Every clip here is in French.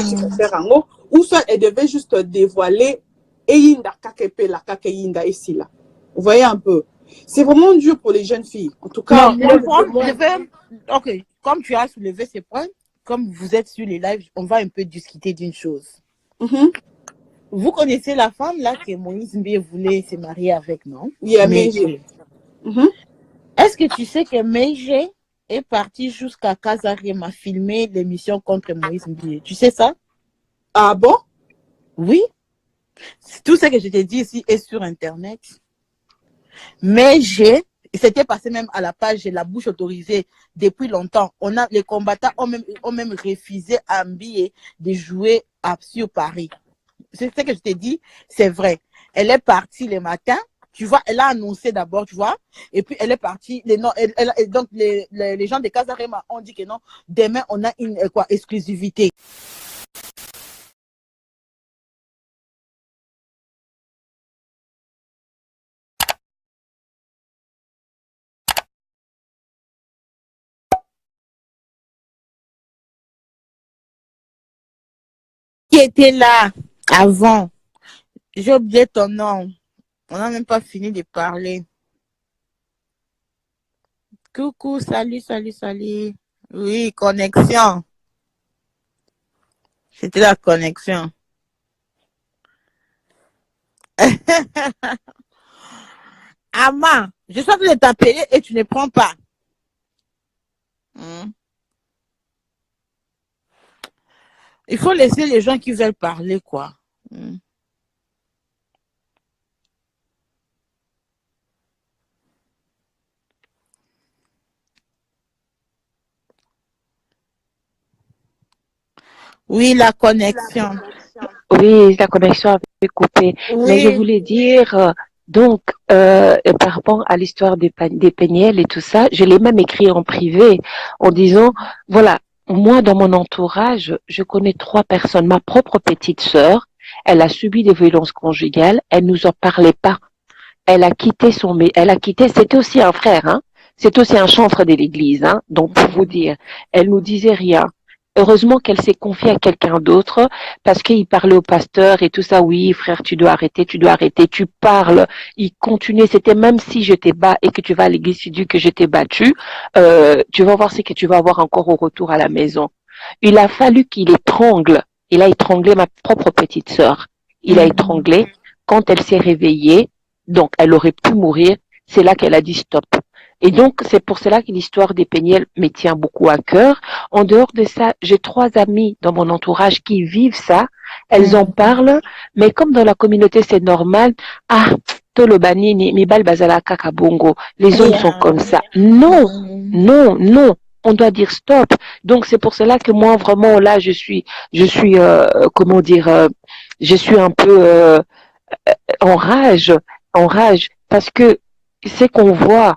qui va faire un mot, ou soit elle devait juste dévoiler Eyinda Kakepe, la Kakeyinda et Sila. Vous voyez un peu. C'est vraiment dur pour les jeunes filles. En tout cas, non, ok, comme tu as soulevé ces points, comme vous êtes sur les lives, on va un peu discuter d'une chose. Vous connaissez la femme là que Moïse Mbé voulait se marier avec, non? Meije. Est-ce que tu sais que Meije est parti jusqu'à Kazarema filmer l'émission contre Moïse Mbé? Tu sais ça? Ah bon? Oui. Tout ce que je t'ai dit ici est sur Internet. Meije, c'était passé même à la page La Bouche Autorisée depuis longtemps. Les combattants ont même refusé à Mbé de jouer sur Paris. C'est ce que je t'ai dit, c'est vrai. Elle est partie le matin, tu vois, elle a annoncé d'abord, tu vois, et puis elle est partie. Donc les gens de Kazarema ont dit que non, demain on a une exclusivité. Qui était là avant? J'ai oublié ton nom. On n'a même pas fini de parler. Coucou, salut. Oui, connexion. C'était la connexion. Ama, je suis en train de t'appeler et tu ne prends pas. Il faut laisser les gens qui veulent parler, quoi. Oui, la connexion. Oui, la connexion avait coupé. Oui. Mais je voulais dire, donc, par rapport à l'histoire des Péniel et tout ça, je l'ai même écrit en privé en disant, voilà, moi, dans mon entourage, je connais 3 personnes. Ma propre petite sœur, elle a subi des violences conjugales, elle nous en parlait pas. Elle a quitté c'était aussi un frère, hein. C'est aussi un chantre de l'église, hein. Donc, pour vous dire, elle nous disait rien. Heureusement qu'elle s'est confiée à quelqu'un d'autre parce qu'il parlait au pasteur et tout ça. Oui, frère, tu dois arrêter, tu parles. Il continuait. C'était même si je t'ai battu et que tu vas à l'église, tu dis que je t'ai battu, tu vas voir ce que tu vas avoir encore au retour à la maison. Il a fallu qu'il étrangle. Il a étranglé ma propre petite sœur. Il a étranglé. Quand elle s'est réveillée, donc elle aurait pu mourir. C'est là qu'elle a dit stop. Et donc, c'est pour cela que l'histoire des Péniel me tient beaucoup à cœur. En dehors de ça, j'ai 3 amies dans mon entourage qui vivent ça. Elles en parlent, mais comme dans la communauté, c'est normal. Ah, Tolobanini, Mibal Bazala Kakabongo. Les zones sont comme ça. Non, on doit dire stop. Donc, c'est pour cela que moi, vraiment, là, je suis, comment dire, je suis un peu en rage, parce que c'est qu'on voit,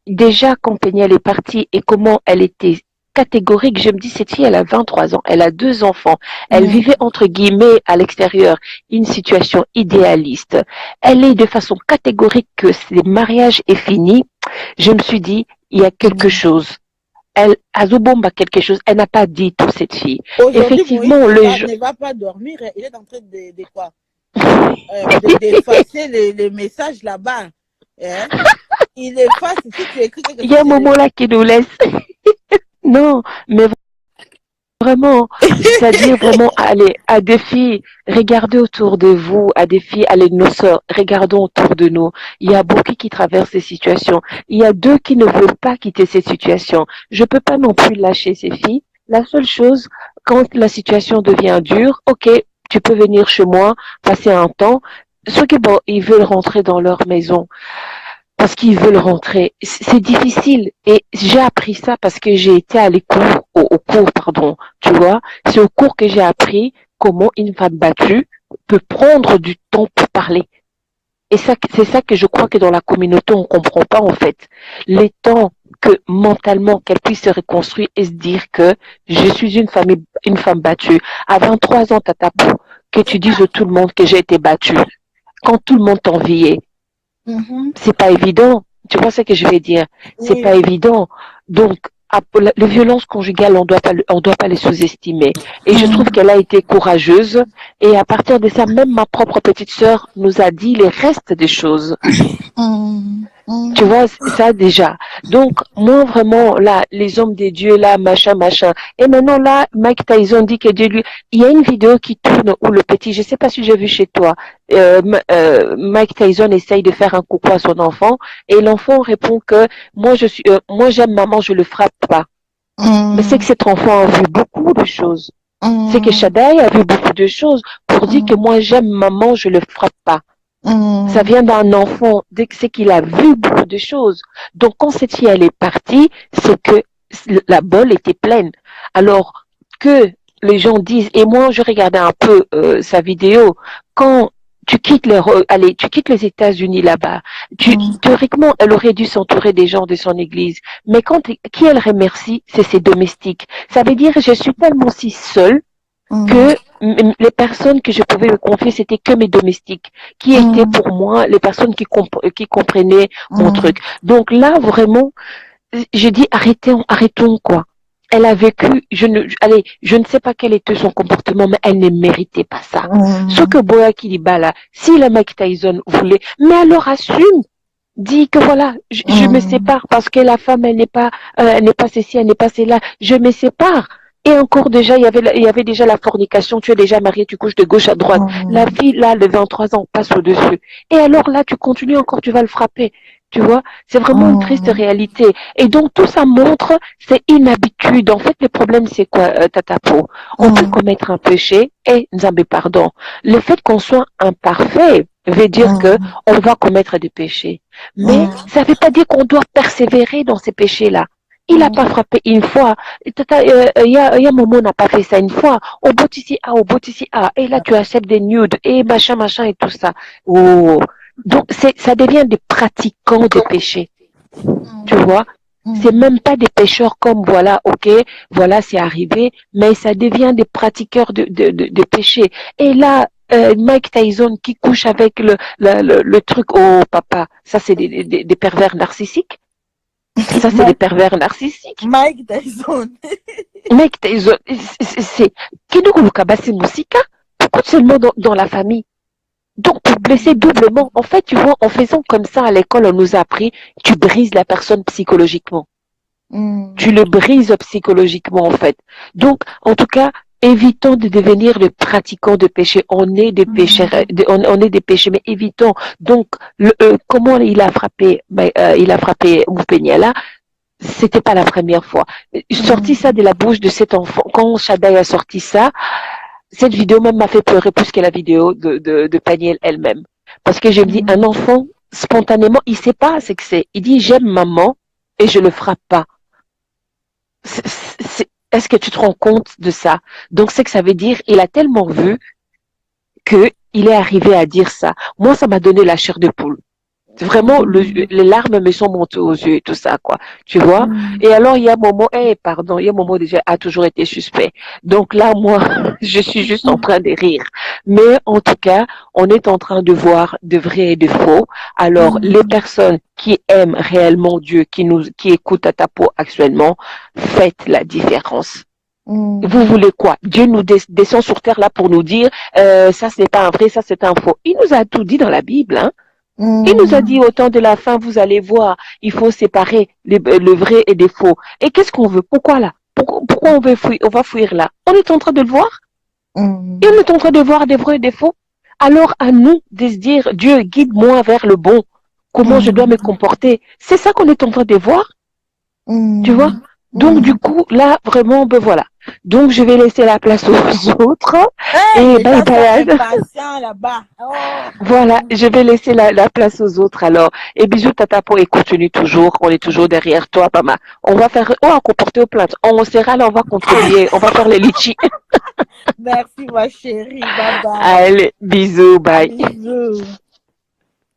déjà quand Péniel est partie et comment elle était catégorique, je me dis, cette fille, elle a 23 ans, elle a 2 enfants, elle vivait entre guillemets à l'extérieur une situation idéaliste. Elle est de façon catégorique que le mariage est fini. Je me suis dit, il y a quelque chose. Azobomba quelque chose, elle n'a pas dit tout cette fille. Effectivement, Moïse ne va pas dormir, il est en train de quoi? D'effacer les messages là-bas. Hein? Il efface, si tu écris quelque chose. Il y a un moment là qui nous laisse. Non, mais vraiment, c'est-à-dire vraiment aller à des filles, regardez autour de vous, à des filles, allez, nos sœurs, regardons autour de nous. Il y a beaucoup qui traversent ces situations. Il y a 2 qui ne veulent pas quitter cette situation. Je peux pas non plus lâcher ces filles. La seule chose, quand la situation devient dure, ok, tu peux venir chez moi, passer un temps. Ceux qui, bon, ils veulent rentrer dans leur maison parce qu'ils veulent rentrer. C'est difficile. Et j'ai appris ça parce que j'ai été à l'écours, au cours, pardon. Tu vois, c'est au cours que j'ai appris comment une femme battue peut prendre du temps pour parler. Et ça, c'est ça que je crois que dans la communauté, on comprend pas, en fait. Les temps que mentalement, qu'elle puisse se reconstruire et se dire que je suis une femme battue. À 23 ans, t'as tabou que tu dises à tout le monde que j'ai été battue. Quand tout le monde t'enviait. C'est pas évident. Tu vois ce que je vais dire? C'est pas évident. Donc, les violences conjugales, on doit pas les sous-estimer. Et je trouve qu'elle a été courageuse. Et à partir de ça, même ma propre petite sœur nous a dit les restes des choses. Tu vois, ça déjà. Donc, moi, vraiment, là, les hommes des dieux, là, machin, machin. Et maintenant, là, Mike Tyson dit que Dieu lui... Il y a une vidéo qui tourne où le petit, je sais pas si j'ai vu chez toi, Mike Tyson essaye de faire un coucou à son enfant et l'enfant répond que moi, j'aime maman, je le frappe pas. Mais c'est que cet enfant a vu beaucoup de choses. C'est que Shaddai a vu beaucoup de choses pour dire que moi, j'aime maman, je le frappe pas. Ça vient d'un enfant, c'est qu'il a vu beaucoup de choses. Donc quand cette fille elle est partie, c'est que la bolle était pleine. Alors que les gens disent, et moi je regardais un peu sa vidéo, quand tu quittes les États-Unis là-bas, théoriquement elle aurait dû s'entourer des gens de son église, mais qui elle remercie, c'est ses domestiques. Ça veut dire je suis tellement si seule que les personnes que je pouvais me confier, c'était que mes domestiques, qui étaient pour moi les personnes qui comprenaient mon truc. Donc là, vraiment, j'ai dit arrêtons quoi. Elle a vécu, je ne sais pas quel était son comportement, mais elle ne méritait pas ça. Ce que Boya Kiliba là, si le Mike Tyson voulait, mais alors assume, dis que voilà, je me sépare parce que la femme elle n'est pas ceci, elle n'est pas cela, je me sépare. Et encore déjà, il y avait déjà la fornication, tu es déjà marié, tu couches de gauche à droite. La fille, là, de 23 ans, passe au-dessus. Et alors là, tu continues encore, tu vas le frapper. Tu vois, c'est vraiment une triste réalité. Et donc, tout ça montre, c'est une habitude. En fait, le problème, c'est quoi, Tatapo? On peut commettre un péché et, Nzambe, pardon. Le fait qu'on soit imparfait veut dire que on va commettre des péchés. Mais ça ne veut pas dire qu'on doit persévérer dans ces péchés-là. Il n'a pas frappé une fois. Il y a un moment, on n'a pas fait ça une fois. Au ici, au ici, et là, tu acceptes des nudes, et machin, machin, et tout ça. Oh. Donc, ça devient des pratiquants de péché. Tu vois? C'est même pas des pécheurs comme, voilà, ok, voilà, c'est arrivé, mais ça devient des pratiqueurs de péché. Et là, Mike Tyson qui couche avec le truc, oh papa, ça c'est des pervers narcissiques. Ça, c'est des pervers narcissiques. Mike Tyson. Mike Tyson, c'est Kinukuluka Musika, pourquoi seulement dans la famille? Donc, pour blesser doublement, en fait, tu vois, en faisant comme ça à l'école, on nous a appris, tu brises la personne psychologiquement. Tu le brises psychologiquement, en fait. Donc, en tout cas, évitons de devenir le pratiquant de péché. On est des pécheurs, on est des péchés, mais évitons. Donc, comment il a frappé Moupeniala, c'était pas la première fois. Sorti ça de la bouche de cet enfant. Quand Shaddai a sorti ça, cette vidéo même m'a fait pleurer plus que la vidéo de Paniel elle-même. Parce que je me dis, un enfant, spontanément, il sait pas ce que c'est. Il dit, j'aime maman et je le frappe pas. Est-ce que tu te rends compte de ça? Donc, c'est que ça veut dire, il a tellement vu que il est arrivé à dire ça. Moi, ça m'a donné la chair de poule. Vraiment, les larmes me sont montées aux yeux et tout ça, quoi. Tu vois? Et alors, il y a un moment, il y a un moment déjà a toujours été suspect. Donc là, moi, je suis juste en train de rire. Mais en tout cas, on est en train de voir de vrai et de faux. Alors, les personnes qui aiment réellement Dieu, qui écoutent à ta peau actuellement, faites la différence. Vous voulez quoi? Dieu nous descend sur terre là pour nous dire, ça c'est pas un vrai, ça c'est un faux. Il nous a tout dit dans la Bible, hein. Il nous a dit au temps de la fin, vous allez voir, il faut séparer le vrai et des faux. Et qu'est-ce qu'on veut? Pourquoi là? Pourquoi on va fuir là? On est en train de le voir. Et on est en train de voir des vrais et des faux. Alors à nous de se dire, Dieu, guide-moi vers le bon. Comment je dois me comporter? C'est ça qu'on est en train de voir. Tu vois? Donc du coup, là, vraiment, ben voilà. Donc je vais laisser la place aux autres. Hey, Et les bye gens bye. sont impatients là-bas. Oh. Voilà, je vais laisser la place aux autres alors. Et bisous Tatapo et continue toujours, on est toujours derrière toi, Pama. On va faire, on va comporter aux plaintes. On sera là, on va contribuer, on va faire les litchis. Merci ma chérie, bye bye. Allez, bisous, bye. Bisous.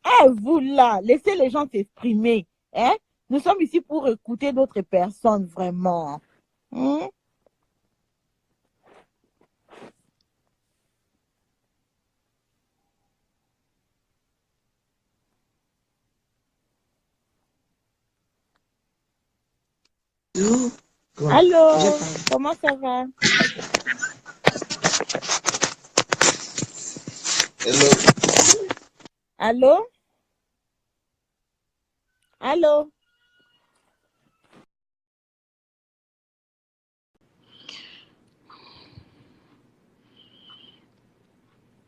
Eh, vous là, laissez les gens s'exprimer. Hein? Nous sommes ici pour écouter d'autres personnes, vraiment. Hein? Bisous. Allô, comment ça va? Hello. Allô? Allô?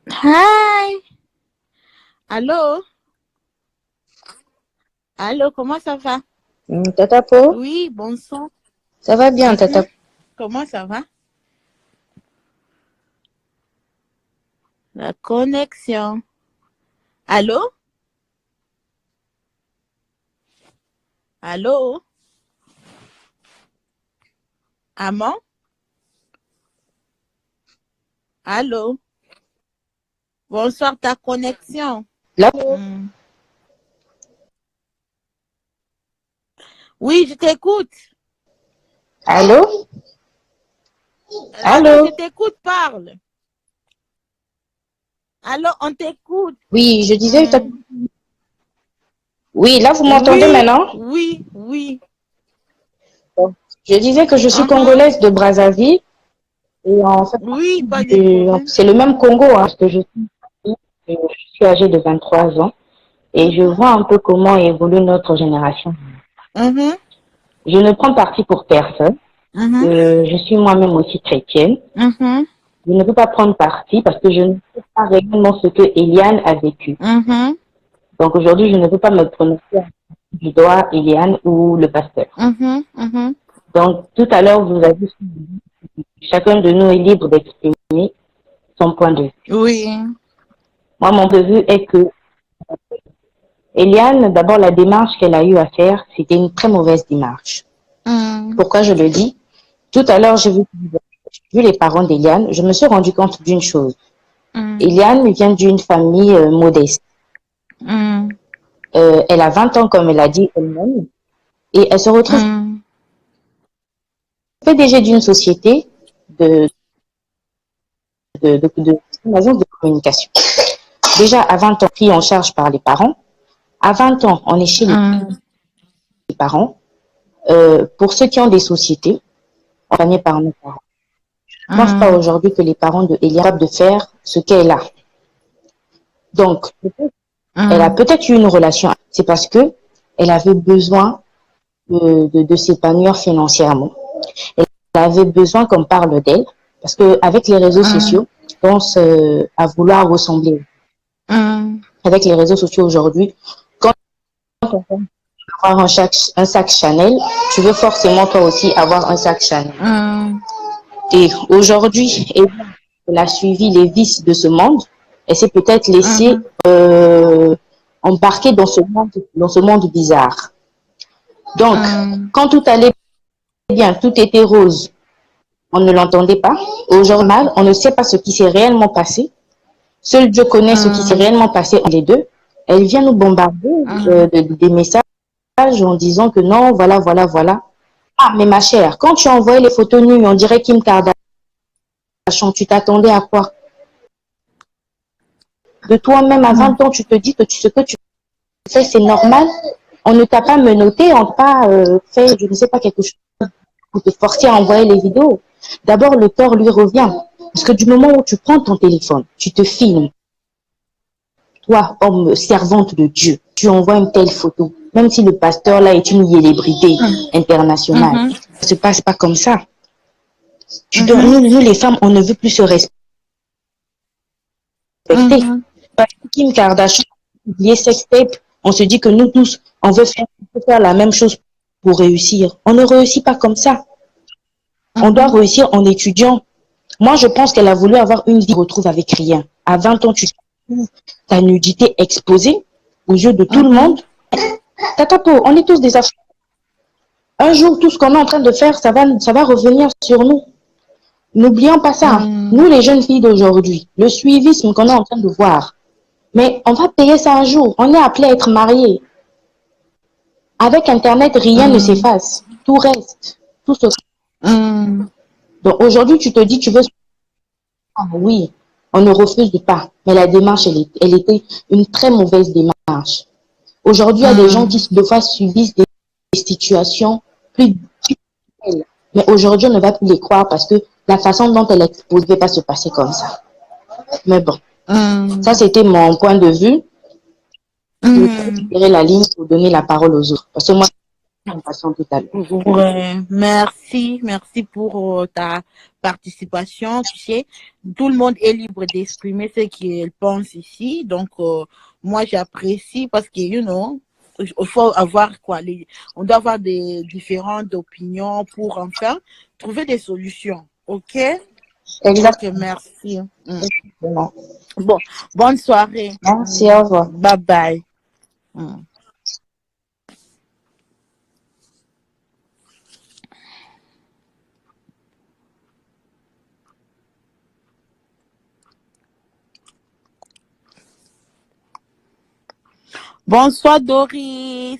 Hi. Allô? Allô, comment ça va? Tata Po, Oui, bonsoir. ça va bien, Tata. Comment ça va? La connexion. Allô? Allô? Amand? Allô? Bonsoir, ta connexion. Là, Oui, je t'écoute. allô? Allô, Allô? je t'écoute, parle. Allô, on t'écoute. Oui, je disais, oui, là, vous m'entendez Oui, maintenant? oui. Je disais que je suis congolaise de Brazzaville. Et en fait, Oui, pas de problème. c'est le même Congo, hein, parce que je suis âgée de 23 ans. Et je vois un peu comment évolue notre génération. Je ne prends parti pour personne. Je suis moi-même aussi chrétienne. Je ne peux pas prendre parti parce que je ne sais pas réellement ce que Eliane a vécu. Donc aujourd'hui, je ne peux pas me prononcer du doigt Eliane ou le pasteur. Donc tout à l'heure, vous avez dit chacun de nous est libre d'exprimer son point de vue. Oui. Moi, mon point de vue est que Eliane, d'abord, la démarche qu'elle a eu à faire, c'était une très mauvaise démarche. Pourquoi je le dis? Tout à l'heure, j'ai vu les parents d'Eliane, je me suis rendu compte d'une chose. Eliane vient d'une famille modeste. Elle a 20 ans, comme elle a dit elle-même, et elle se retrouve PDG d'une société d'une agence de communication. Déjà, à 20 ans, pris en charge par les parents. À 20 ans, on est chez les parents. Pour ceux qui ont des sociétés, accompagnés par nos parents. Je ne pense pas aujourd'hui que les parents de Eliane sont capables de faire ce qu'elle a. Donc, elle a peut-être eu une relation. C'est parce que elle avait besoin de s'épanouir financièrement. Elle avait besoin qu'on parle d'elle. Parce qu'avec les réseaux sociaux, on pense à vouloir ressembler. Avec les réseaux sociaux aujourd'hui, quand on veut avoir un sac Chanel, tu veux forcément toi aussi avoir un sac Chanel. Et aujourd'hui, elle a suivi les vices de ce monde. Elle s'est peut-être laissée embarquer dans ce monde bizarre. Donc, quand tout allait bien, tout était rose, on ne l'entendait pas. Aujourd'hui, on ne sait pas ce qui s'est réellement passé. Seul Dieu connaît ce qui s'est réellement passé entre les deux. Elle vient nous bombarder des messages en disant que non, voilà. Ah, mais ma chère, quand tu as envoyé les photos nues, on dirait Kim Kardashian, tu t'attendais à quoi? De toi-même, à 20 ans, tu te dis que ce que tu fais, c'est normal. On ne t'a pas menotté, on t'a pas fait, je ne sais pas, quelque chose pour te forcer à envoyer les vidéos. D'abord, le tort lui revient. Parce que du moment où tu prends ton téléphone, tu te filmes, toi, homme servante de Dieu, tu envoies une telle photo, même si le pasteur là est une célébrité internationale, ça se passe pas comme ça. Nous, les femmes, on ne veut plus se respecter. Kim Kardashian, oublier sextape, on se dit que nous tous, on veut faire la même chose pour réussir. On ne réussit pas comme ça. On doit réussir en étudiant. Moi, je pense qu'elle a voulu avoir une vie qui retrouve avec rien. À 20 ans, tu trouves ta nudité exposée aux yeux de tout le monde. Tata Po, on est tous des Africains. Un jour, tout ce qu'on est en train de faire, ça va revenir sur nous. N'oublions pas ça. Nous, les jeunes filles d'aujourd'hui, le suivisme qu'on est en train de voir, mais on va payer ça un jour. On est appelé à être mariés. Avec Internet, rien ne s'efface. Tout reste. Tout se... Donc aujourd'hui, tu te dis, tu veux... Ah, oui, on ne refuse pas. Mais la démarche, elle était une très mauvaise démarche. Aujourd'hui, il y a des gens qui, de fois, subissent des situations plus difficiles. Mais aujourd'hui, on ne va plus les croire parce que la façon dont elle expose ne va pas se passer comme ça. Mais bon, ça c'était mon point de vue. Je vais tirer la ligne pour donner la parole aux autres. Parce que moi, en passant tout à l'heure. Ouais, merci pour ta participation. Tu sais, tout le monde est libre d'exprimer ce qu'il pense ici. Donc, moi, j'apprécie parce que, you know, il faut avoir quoi, on doit avoir des différentes opinions pour enfin trouver des solutions. OK? Exactement. Donc, merci. Bon, bonne soirée. Merci, au revoir. Bye bye. Bonsoir Doris.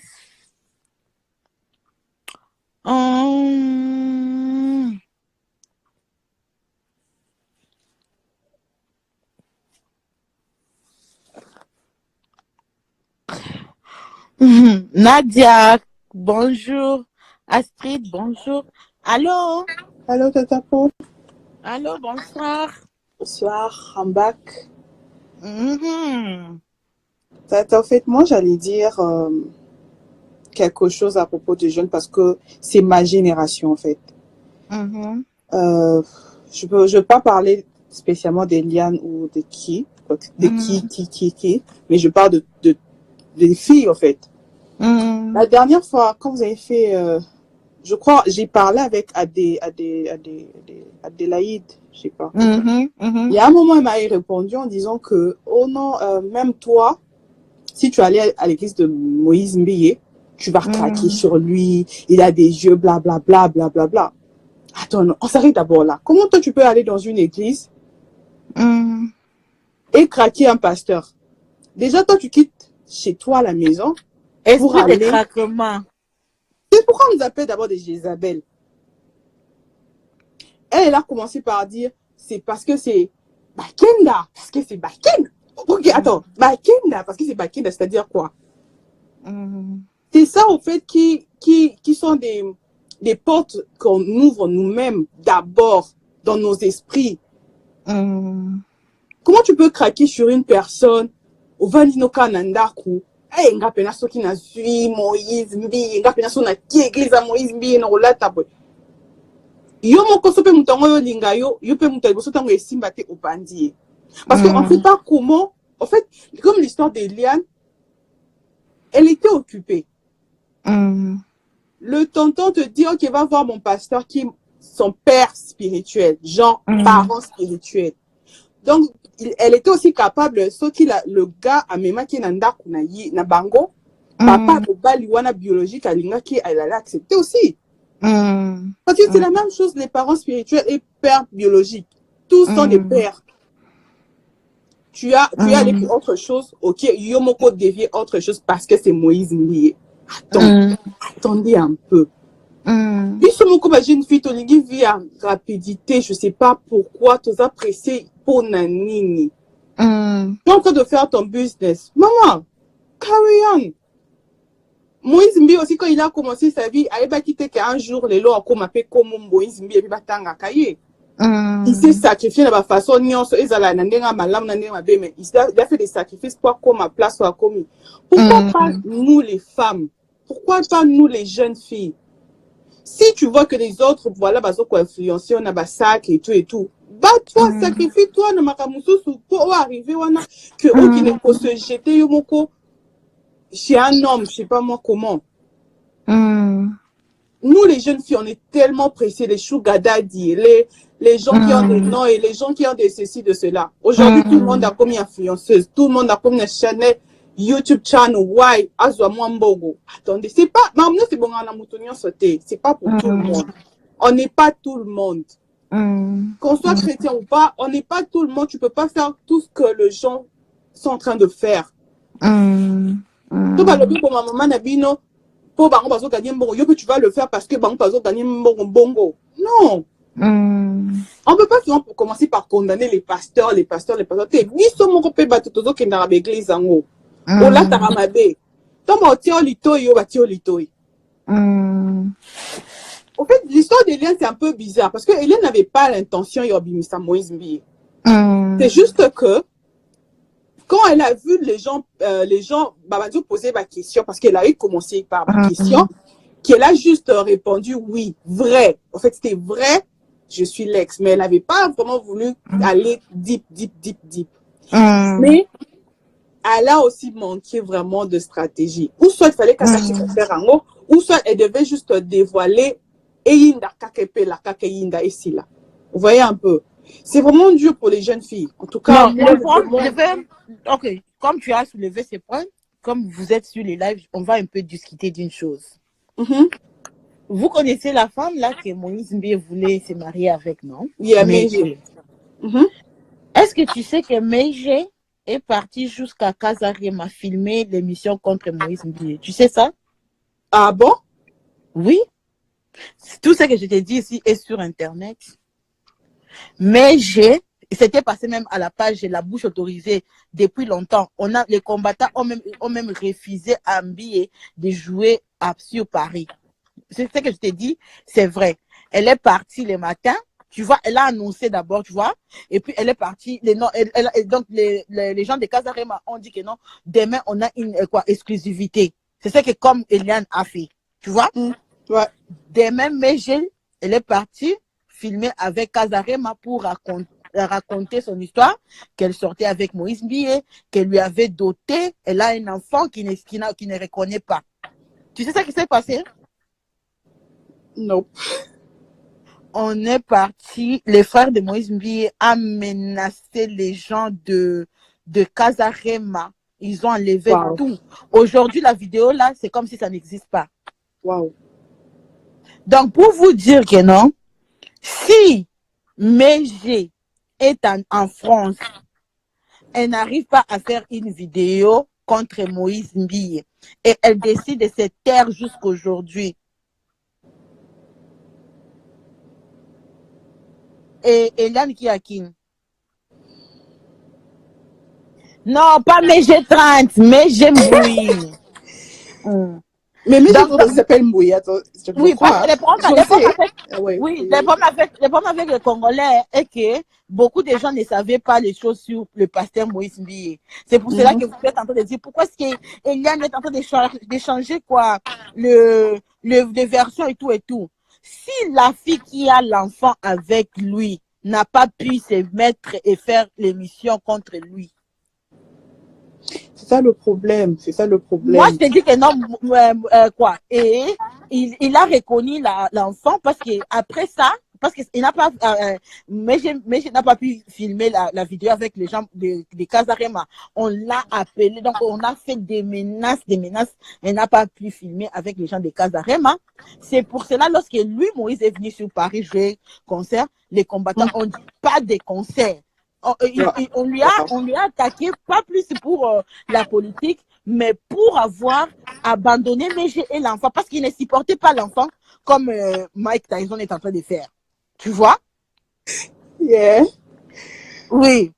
Nadia, bonjour. Astrid, bonjour. Allô? Allô, Tatapo. Allô, bonsoir. Bonsoir, I'm back. En fait, moi, j'allais dire quelque chose à propos des jeunes parce que c'est ma génération, en fait. Je veux pas parler spécialement d'Eliane ou de qui, mais je parle des filles, en fait. La dernière fois, quand vous avez fait, je crois, j'ai parlé avec Adélaïde, je sais pas. Il y a un moment, elle m'a répondu en disant que, oh non, même toi, si tu allais à l'église de Moïse Mbiye, tu vas craquer sur lui, il a des yeux, blablabla, blablabla. Attends, non, on s'arrête d'abord là. Comment toi, tu peux aller dans une église et craquer un pasteur? Déjà, toi, tu quittes chez toi à la maison pour aller... Esprit de craquement. C'est pourquoi on nous appelle d'abord des Jézabel. Elle a commencé par dire, c'est parce que c'est Bakenda, parce que c'est Bakenda. Ok, attends, Bakenda, parce que c'est Bakenda, c'est-à-dire quoi? C'est ça, au fait, qui sont des portes qu'on ouvre nous-mêmes d'abord dans nos esprits. Comment tu peux craquer sur une personne au Valinoka Nandaku? Eh, nga pena soki na zui Moïse Mbi, nga pena so na ki église à Moïse Mbi na olata boy. Yo moko so pe mutango yo linga yo pe mutango liboso tango esimba te opandi. Parce qu'on ne sait pas comment, en fait, comme l'histoire d'Eliane, elle était occupée. Le tonton te dit, ok, va voir mon pasteur qui est son père spirituel, genre parent spirituel. Donc, elle était aussi capable, sauf que le gars a même qui na bango, papa au baliwana biologique à l'inga qui elle allait accepter aussi. Parce que c'est la même chose, les parents spirituels et pères biologiques. Tous sont des pères. Tu as allé pour autre chose, ok, Yomoko dévier autre chose parce que c'est Moïse Mbiye. Attendez un peu. Puis ce moko ba jeune fille, tolingi vit à rapidité, je sais pas pourquoi, tu as pressé pour nanini. Tu es en train de faire ton business. Maman, carry on. Moïse Mbiye aussi, quand il a commencé sa vie, il a quitté qu'un jour, les lois comme appelé comme Moïse Mbiye, puis batanga kaye. Il s'est sacrifié de la façon, il a fait des sacrifices pour qu'on ma place soit commis. Pourquoi pas nous les femmes? Pourquoi pas nous les jeunes filles? Si tu vois que les autres, voilà, bah, sont influencés, on a bah, sac et tout. Bah, toi, sacrifie-toi, ne makamusu pour arriver, on a que eux qui ne peuvent se jeter, yomoko, chez un homme, je sais pas moi comment. Nous, les jeunes filles, on est tellement pressés, les sugar daddy, les gens qui ont des noms et les gens qui ont des ceci, de cela. Aujourd'hui, tout le monde a comme une influenceuse, tout le monde a comme une chaîne, YouTube channel, why, azwa mwambogo. Attendez, c'est pas, maintenant c'est bon, on a moutonnion sauté, c'est pas pour tout le monde. On n'est pas tout le monde. Qu'on soit chrétien ou pas, on n'est pas tout le monde. Tu peux pas faire tout ce que les gens sont en train de faire. Tu vas le dire pour ma maman Nabino, pour baron bazo gagner mbongo, yo tu vas le faire parce que baron bazo gagner mbongo. Non. On peut pas souvent commencer par condamner les pasteurs. T'es ni somo ko pe batoto ke na l'église ango. Ola taramabe. Tomo tio litoi yo batio litoi. En fait, l'histoire d'Hélène, c'est un peu bizarre parce que Hélène n'avait pas l'intention d'obimisa Moïse Mbie. C'est juste que quand elle a vu les gens Babadou poser ma question, parce qu'elle a eu commencé par ma question, qu'elle a juste répondu oui, vrai. En fait, c'était vrai, je suis l'ex. Mais elle n'avait pas vraiment voulu aller deep. Mais elle a aussi manqué vraiment de stratégie. Ou soit il fallait qu'elle se faire en haut, ou soit elle devait juste dévoiler Eyinda Kakepe, la Kakeyinda et Sila. Vous voyez un peu. C'est vraiment dur pour les jeunes filles. En tout cas, ok, comme tu as soulevé ces points, comme vous êtes sur les lives, on va un peu discuter d'une chose. Vous connaissez la femme là que Moïse Mbie voulait se marier avec, non? Meije. Est-ce que tu sais que Meije est parti jusqu'à Kazarema filmer l'émission contre Moïse Mbie? Tu sais ça? Ah bon? Oui. Tout ce que je t'ai dit ici est sur Internet. Meije, c'était passé même à la page La Bouche Autorisée depuis longtemps. Les combattants ont même refusé à Mbie de jouer sur Paris. C'est ce que je t'ai dit, c'est vrai. Elle est partie le matin, tu vois, elle a annoncé d'abord, tu vois, et puis elle est partie, donc les gens de Kazarema ont dit que non, demain on a une exclusivité. C'est ce que comme Eliane a fait, tu vois. Ouais. Demain, Meije, elle est partie filmer avec Kazarema pour raconter son histoire, qu'elle sortait avec Moïse Mbie, qu'elle lui avait doté, elle a un enfant qui ne reconnaît pas. Tu sais ce qui s'est passé? Non. On est parti, les frères de Moïse Mbie a menacé les gens de Kazarema. Ils ont enlevé tout. Aujourd'hui, la vidéo là, c'est comme si ça n'existe pas. Wow. Donc, pour vous dire que non, si Meije est en France, elle n'arrive pas à faire une vidéo contre Moïse Mbie et elle décide de se taire jusqu'aujourd'hui. Et Eliane Kiakin. Non, pas Meije 30, Meije Mbouyi. Mais Meije s'appelle Mbouyi. Oui, parce que les problèmes avec les Congolais est que beaucoup de gens ne savaient pas les choses sur le pasteur Moïse Mbie. C'est pour cela que vous êtes en train de dire pourquoi est-ce qu'Eliane est en train de changer quoi, les versions et tout. Si la fille qui a l'enfant avec lui n'a pas pu se mettre et faire l'émission contre lui. C'est ça le problème. Moi, je te dis que non, quoi. Et il a reconnu l'enfant parce que après ça, parce qu'il n'a pas, mais je n'a pas pu filmer la vidéo avec les gens de Kazarema. On l'a appelé, donc on a fait des menaces. Elle n'a pas pu filmer avec les gens de Kazarema. C'est pour cela, lorsque lui, Moïse, est venu sur Paris jouer concert, les combattants ont dit pas de concert. On lui a attaqué, pas plus pour la politique, mais pour avoir abandonné Meije et l'enfant, parce qu'il ne supportait pas l'enfant, comme Mike Tyson est en train de faire. Tu vois? Yeah. Oui.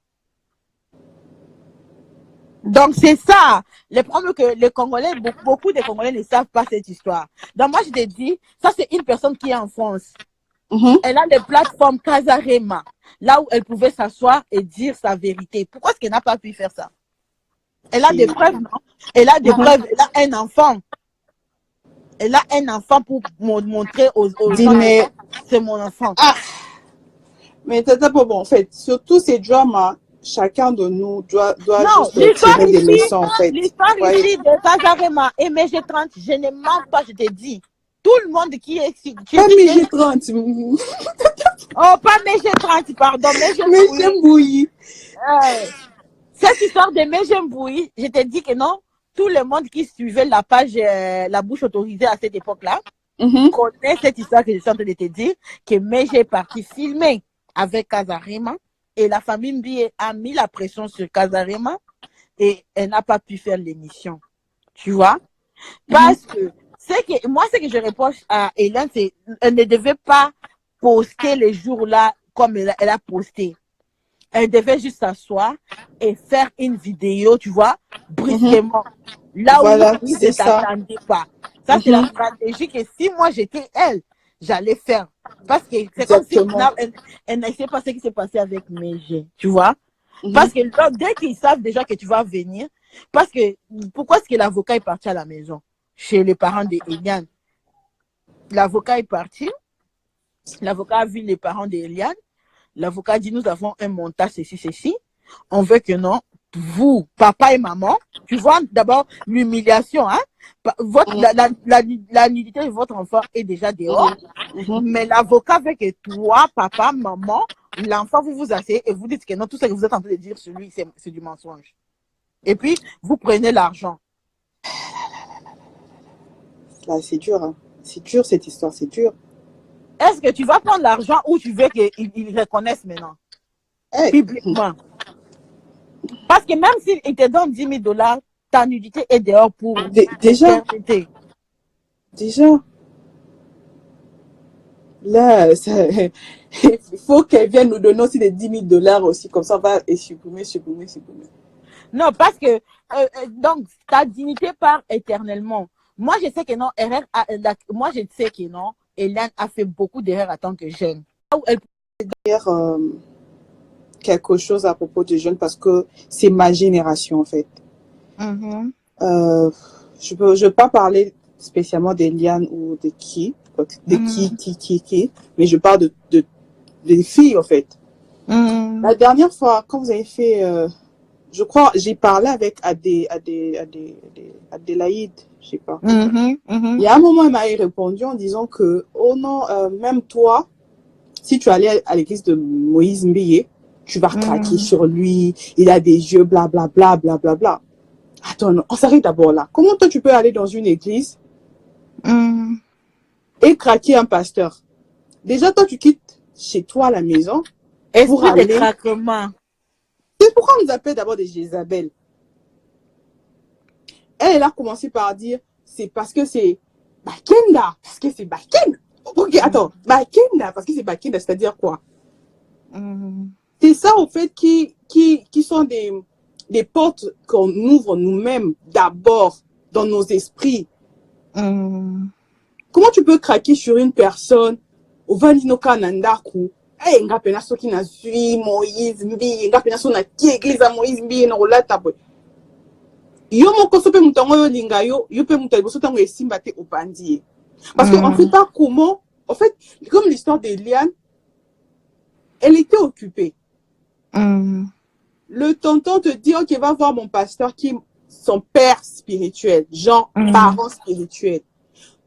Donc, c'est ça. Le problème que les Congolais, beaucoup de Congolais ne savent pas cette histoire. Donc, moi, je te dis, ça, c'est une personne qui est en France. Elle a des plateformes Kazarema, là où elle pouvait s'asseoir et dire sa vérité. Pourquoi est-ce qu'elle n'a pas pu faire ça? Elle a des preuves, non? Elle a des preuves. Elle a un enfant. Elle a un enfant pour montrer aux gens. C'est mon enfant. Ah. Mais c'est pas bon. En fait, sur tous ces dramas, chacun de nous doit juste tirer des leçons, en fait. L'histoire ici de Kazarema et Meije 30, je ne mens pas, je te dis. Tout le monde qui est... Pas Meije 30. Oh, pas Meije 30, pardon. Meije Mbouyi. Cette histoire de Meije Mbouyi, je te dis que non, tout le monde qui suivait la page La Bouche Autorisée à cette époque-là, connaît cette histoire que je suis en train de te dire, que Meije est parti filmer avec Kazarema et la famille Mbie a mis la pression sur Kazarema et elle n'a pas pu faire l'émission. Tu vois? Parce que moi, ce que je reproche à Hélène, c'est qu'elle ne devait pas poster les jours-là comme elle a posté. Elle devait juste s'asseoir et faire une vidéo, tu vois, brusquement. Là où elle ne s'attendait pas. Ça, c'est la stratégie que si moi j'étais elle, j'allais faire. Parce que c'est comme si Exactement. elle ne sait pas ce qui s'est passé avec Mégé, tu vois. Mhm. Parce que là, dès qu'ils savent déjà que tu vas venir, parce que pourquoi est-ce que l'avocat est parti à la maison chez les parents d'Eliane? L'avocat est parti, l'avocat a vu les parents d'Eliane, l'avocat dit nous avons un montage, ceci. On veut que non, vous, papa et maman, tu vois d'abord l'humiliation, hein? La nudité de votre enfant est déjà dehors, mais l'avocat veut que toi, papa, maman, l'enfant, vous vous asseyez et vous dites que non, tout ce que vous êtes en train de dire sur lui, c'est du mensonge. Et puis, vous prenez l'argent. Là, c'est dur, hein. C'est dur cette histoire, c'est dur. Est-ce que tu vas prendre l'argent ou tu veux qu'ils reconnaissent maintenant? Hey. Publiquement. Parce que même s'ils te donnent 10 000 $, ta nudité est dehors pour Déjà. Là, il faut qu'elle vienne nous donner aussi des 10 000 $ aussi. Comme ça, on va supprimer. Non, parce que, donc, ta dignité part éternellement. Moi, je sais que non, moi, je sais que non, Hélène a fait beaucoup d'erreurs en tant que jeune. Dire quelque chose à propos des jeunes parce que c'est ma génération, en fait. Je veux pas parler spécialement d'Eliane ou de qui, mais je parle des filles, en fait. La dernière fois, quand vous avez fait, je crois, j'ai parlé avec Adélaïde, je sais pas. Il y a un moment, elle m'a répondu en disant que, oh non, même toi, si tu allais à l'église de Moïse Mbeye, tu vas craquer sur lui, il a des yeux, blablabla, blablabla. Attends, on s'arrête d'abord là. Comment toi, tu peux aller dans une église et craquer un pasteur? Déjà, toi, tu quittes chez toi à la maison pour aller... C'est pourquoi on nous appelle d'abord des Jézabel. Elle a commencé par dire, c'est parce que c'est Bakenda, parce que c'est Bakenda. Ok, attends, Bakenda, parce que c'est Bakenda, c'est-à-dire quoi? C'est ça, en fait, qui sont des portes qu'on ouvre nous-mêmes d'abord dans nos esprits. Comment tu peux craquer sur une personne au Vandinoka Nandaku? Eh, nga pena soki na zui Moïse Mbi, nga pena so na ki église à Moïse Mbi na olata boy. Yo moko so pe mutango yo linga yo pe mutango so tango esimba te opandi. Parce qu'on ne sait pas comment, en fait, comme l'histoire d'Eliane, elle était occupée. Le tonton te dit, ok, va voir mon pasteur qui est son père spirituel, genre parent spirituel.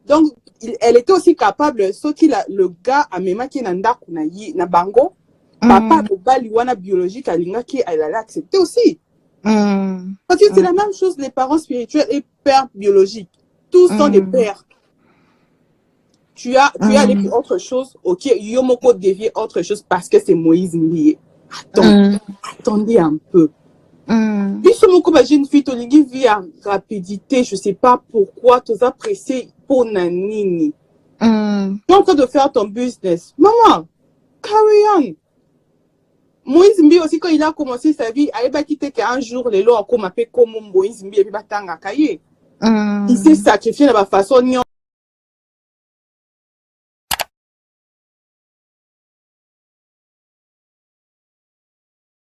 Donc, elle était aussi capable, sauf que le gars a même qui na bango, papa de baliwana biologique à l'inga qui elle allait accepter aussi. Parce que c'est la même chose, les parents spirituels et pères biologiques. Tous sont des pères. Tu as allé pour autre chose, ok, Yomoko dévier autre chose parce que c'est Moïse Mbiye. Attendez un peu. Puis ce mot comme jeune fille, ton vie à rapidité, je sais pas pourquoi, tu as pressé pour nanini. Tu es en train de faire ton business. Maman, carry on. Moïse Mbiye aussi, quand il a commencé sa vie, il a quitté qu'un jour, les lois ont comme appelé comme Moïse Mbiye, et puis batanga kaye. Il s'est sacrifié de la façon